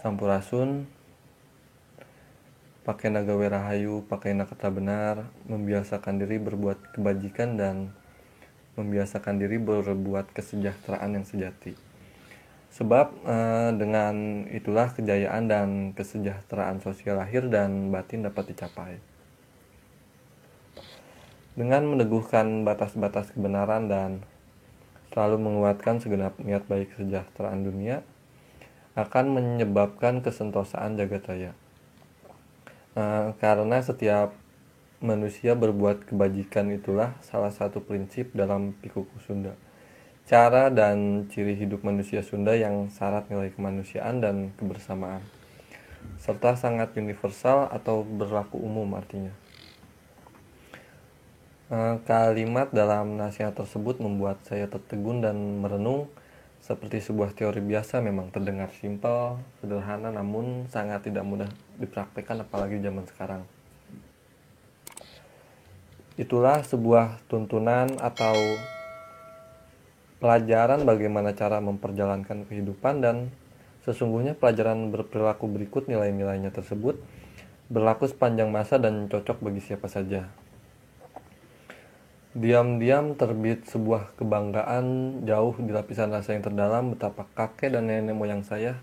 Sampurasun, pakai nagawe rahayu, pakai kata benar, membiasakan diri berbuat kebajikan dan membiasakan diri berbuat kesejahteraan yang sejati. Sebab dengan itulah kejayaan dan kesejahteraan sosial lahir dan batin dapat dicapai. Dengan meneguhkan batas-batas kebenaran dan selalu menguatkan segenap niat baik kesejahteraan dunia, akan menyebabkan kesentosaan jagat raya. Karena setiap manusia berbuat kebajikan itulah salah satu prinsip dalam Pikuku Sunda. Cara dan ciri hidup manusia Sunda yang syarat nilai kemanusiaan dan kebersamaan, serta sangat universal atau berlaku umum artinya. Kalimat dalam nasihat tersebut membuat saya tertegun dan merenung. Seperti sebuah teori biasa, memang terdengar simpel, sederhana, namun sangat tidak mudah dipraktekkan apalagi zaman sekarang. Itulah sebuah tuntunan atau pelajaran bagaimana cara memperjalankan kehidupan, dan sesungguhnya pelajaran berperilaku berikut nilai-nilainya tersebut berlaku sepanjang masa dan cocok bagi siapa saja. Diam-diam terbit sebuah kebanggaan jauh di lapisan rasa yang terdalam betapa kakek dan nenek moyang saya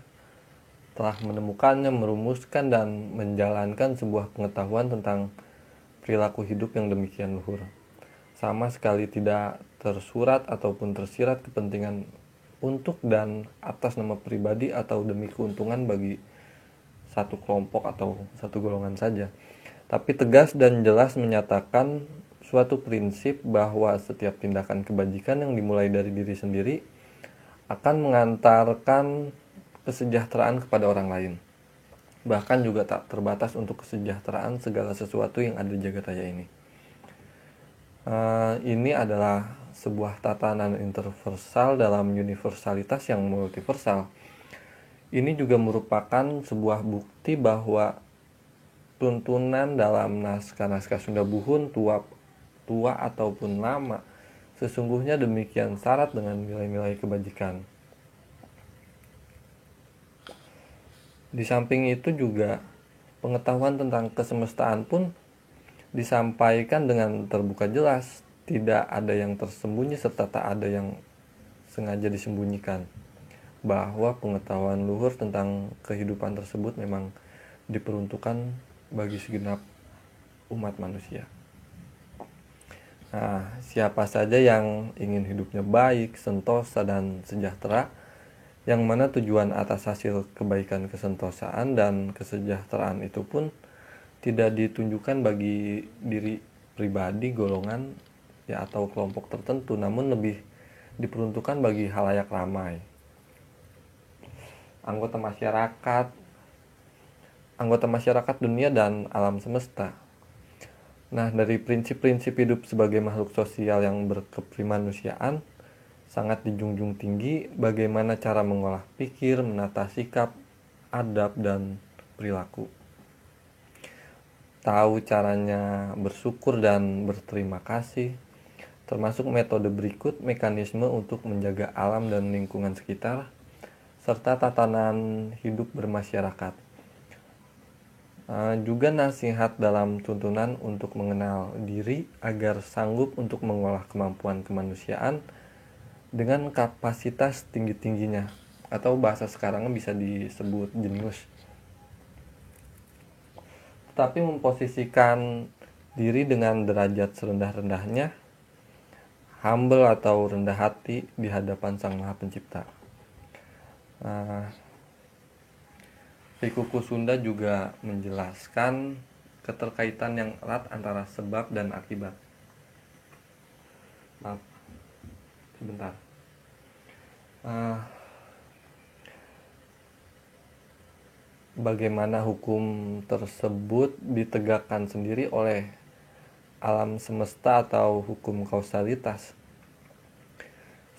telah menemukannya, merumuskan dan menjalankan sebuah pengetahuan tentang perilaku hidup yang demikian luhur. Sama sekali tidak tersurat ataupun tersirat kepentingan untuk dan atas nama pribadi atau demi keuntungan bagi satu kelompok atau satu golongan saja, tapi tegas dan jelas menyatakan suatu prinsip bahwa setiap tindakan kebajikan yang dimulai dari diri sendiri akan mengantarkan kesejahteraan kepada orang lain. Bahkan juga tak terbatas untuk kesejahteraan segala sesuatu yang ada di jagat raya ini. Ini adalah sebuah tatanan universal dalam universalitas yang multiversal. Ini juga merupakan sebuah bukti bahwa tuntunan dalam naskah-naskah Sunda Buhun tua ataupun lama sesungguhnya demikian syarat dengan nilai-nilai kebajikan. Di samping itu juga pengetahuan tentang kesemestaan pun disampaikan dengan terbuka jelas, tidak ada yang tersembunyi serta tak ada yang sengaja disembunyikan, bahwa pengetahuan luhur tentang kehidupan tersebut memang diperuntukkan bagi segenap umat manusia. Nah, siapa saja yang ingin hidupnya baik, sentosa, dan sejahtera, yang mana tujuan atas hasil kebaikan, kesentosaan, dan kesejahteraan itu pun tidak ditunjukkan bagi diri pribadi, golongan, atau kelompok tertentu, namun lebih diperuntukkan bagi halayak ramai. Anggota masyarakat dunia dan alam semesta. Nah, dari prinsip-prinsip hidup sebagai makhluk sosial yang berkeprimanusiaan, sangat dijunjung tinggi bagaimana cara mengolah pikir, menata sikap, adab, dan perilaku. Tahu caranya bersyukur dan berterima kasih, termasuk metode berikut mekanisme untuk menjaga alam dan lingkungan sekitar, serta tatanan hidup bermasyarakat. Juga nasihat dalam tuntunan untuk mengenal diri agar sanggup untuk mengolah kemampuan kemanusiaan dengan kapasitas tinggi-tingginya, atau bahasa sekarang bisa disebut jenius. Tetapi memposisikan diri dengan derajat serendah-rendahnya, humble atau rendah hati di hadapan Sang Maha Pencipta. Pikuku Sunda juga menjelaskan keterkaitan yang erat antara sebab dan akibat. Maaf, sebentar. Bagaimana hukum tersebut ditegakkan sendiri oleh alam semesta atau hukum kausalitas.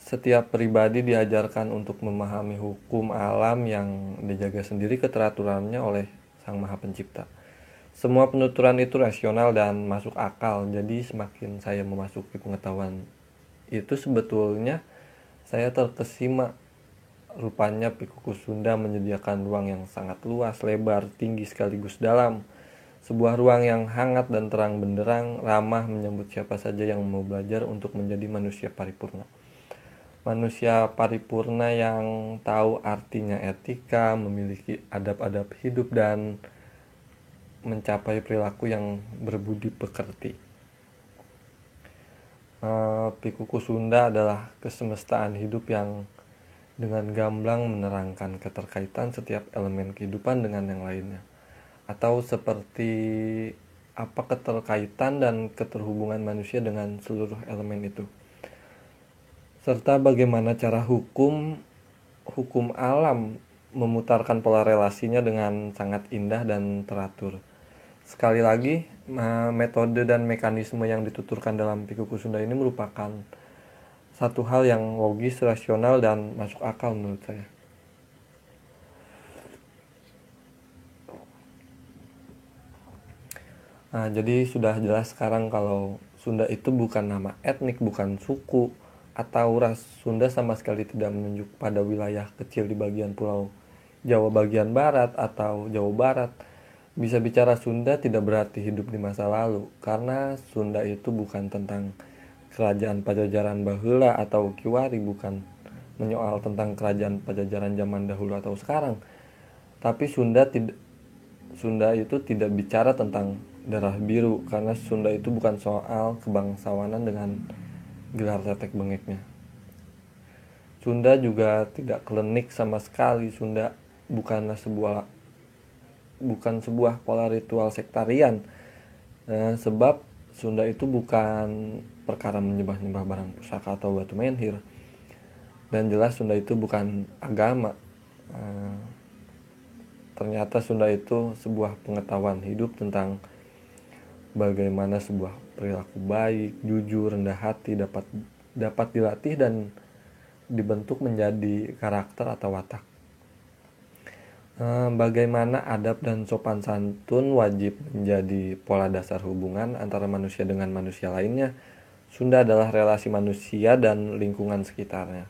Setiap pribadi diajarkan untuk memahami hukum alam yang dijaga sendiri keteraturannya oleh Sang Maha Pencipta. Semua penuturan itu rasional dan masuk akal. Jadi semakin saya memasuki pengetahuan itu, sebetulnya saya terkesima Rupanya Pikuku Sunda menyediakan ruang yang sangat luas, lebar, tinggi sekaligus dalam. Sebuah ruang yang hangat dan terang benderang, ramah menyambut siapa saja yang mau belajar untuk menjadi manusia paripurna. Manusia paripurna yang tahu artinya etika, memiliki adab-adab hidup, dan mencapai perilaku yang berbudi pekerti. Pikuku Sunda adalah kesemestaan hidup yang dengan gamblang menerangkan keterkaitan setiap elemen kehidupan dengan yang lainnya. Atau seperti apa keterkaitan dan keterhubungan manusia dengan seluruh elemen itu. Serta bagaimana cara hukum alam memutarkan pola relasinya dengan sangat indah dan teratur. Sekali lagi, metode dan mekanisme yang dituturkan dalam Pikuku Sunda ini merupakan satu hal yang logis, rasional, dan masuk akal menurut saya. Nah, jadi sudah jelas sekarang kalau Sunda itu bukan nama etnik, bukan suku, atau ras. Sunda sama sekali tidak menunjuk pada wilayah kecil di bagian pulau Jawa bagian barat atau Jawa Barat. Bisa bicara Sunda tidak berarti hidup di masa lalu, karena Sunda itu bukan tentang kerajaan Pajajaran baheula atau Kiwari, bukan menyoal tentang kerajaan Pajajaran zaman dahulu atau sekarang. Tapi Sunda itu tidak bicara tentang darah biru, karena Sunda itu bukan soal kebangsawanan dengan gelar tetek bengeknya. Sunda juga tidak klinik sama sekali. Sunda bukan sebuah pola ritual sektarian, sebab Sunda itu bukan perkara menyembah-nyembah barang pusaka atau batu menhir, dan jelas Sunda itu bukan agama. Ternyata Sunda itu sebuah pengetahuan hidup tentang bagaimana sebuah perilaku baik, jujur, rendah hati dapat dilatih dan dibentuk menjadi karakter atau watak. Bagaimana adab dan sopan santun wajib menjadi pola dasar hubungan antara manusia dengan manusia lainnya. Sunda adalah relasi manusia dan lingkungan sekitarnya.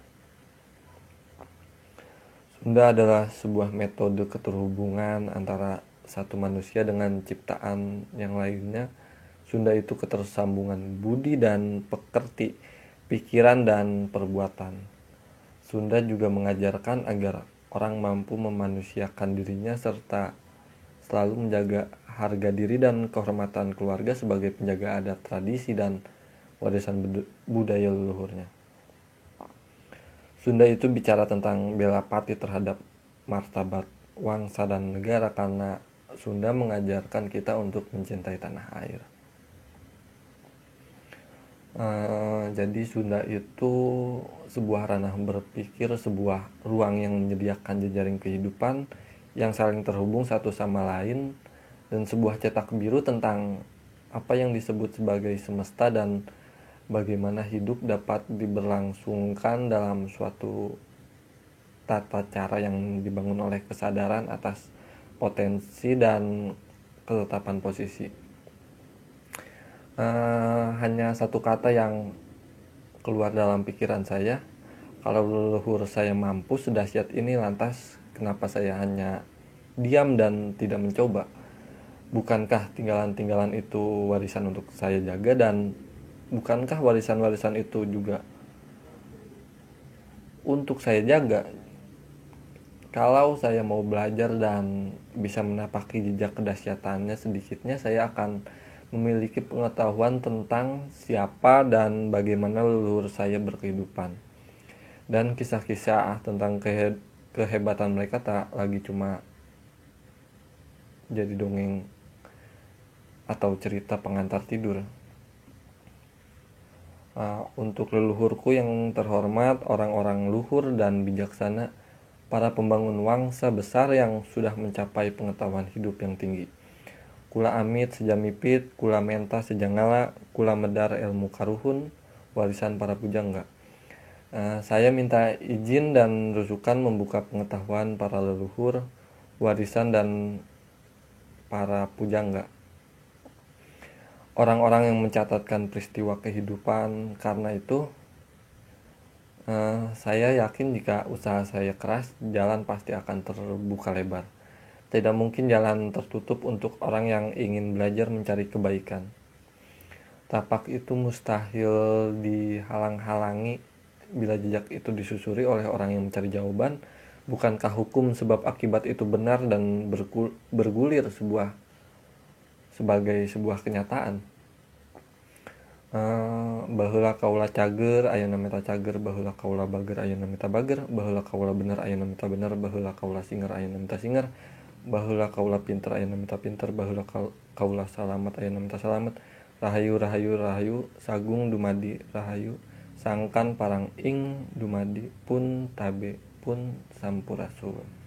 Sunda adalah sebuah metode keterhubungan antara satu manusia dengan ciptaan yang lainnya. Sunda itu ketersambungan budi dan pekerti, pikiran dan perbuatan. Sunda juga mengajarkan agar orang mampu memanusiakan dirinya serta selalu menjaga harga diri dan kehormatan keluarga sebagai penjaga adat tradisi dan warisan budaya leluhurnya. Sunda itu bicara tentang bela pati terhadap martabat bangsa dan negara, karena Sunda mengajarkan kita untuk mencintai tanah air. Jadi Sunda itu sebuah ranah berpikir, sebuah ruang yang menyediakan jejaring kehidupan yang saling terhubung satu sama lain, dan sebuah cetak biru tentang apa yang disebut sebagai semesta dan bagaimana hidup dapat diberlangsungkan dalam suatu tata cara yang dibangun oleh kesadaran atas potensi dan ketetapan posisi. Hanya satu kata yang keluar dalam pikiran saya, kalau leluhur saya mampu sedahsyat ini, lantas kenapa saya hanya diam dan tidak mencoba? Bukankah tinggalan-tinggalan itu warisan untuk saya jaga, dan bukankah warisan-warisan itu juga untuk saya jaga? Kalau saya mau belajar dan bisa menapaki jejak kedahsyatannya, sedikitnya saya akan memiliki pengetahuan tentang siapa dan bagaimana leluhur saya berkehidupan. Dan kisah-kisah tentang kehebatan mereka tak lagi cuma jadi dongeng atau cerita pengantar tidur. Untuk leluhurku yang terhormat, orang-orang luhur dan bijaksana, para pembangun wangsa besar yang sudah mencapai pengetahuan hidup yang tinggi. Kula amit sejamipit, kula menta sejanggala, kula medar ilmu karuhun, warisan para pujangga. Saya minta izin dan rujukan membuka pengetahuan para leluhur, warisan dan para pujangga. Orang-orang yang mencatatkan peristiwa kehidupan, karena itu Saya yakin jika usaha saya keras, jalan pasti akan terbuka lebar. Tidak mungkin jalan tertutup untuk orang yang ingin belajar mencari kebaikan. Tapak itu mustahil dihalang-halangi bila jejak itu disusuri oleh orang yang mencari jawaban. Bukankah hukum sebab akibat itu benar dan bergulir sebagai sebuah kenyataan? Baheula kaula cager ayeuna meta cager, baheula kaula bager ayeuna meta bager, baheula kaula bener ayeuna meta bener, baheula kaula singer ayeuna meta singer, baheula kaula pinter ayeuna meta pinter, baheula kaula salamet ayeuna meta salamet. Rahayu rahayu rahayu sagung dumadi rahayu sangkan parang ing dumadi pun tabe pun sampurasun.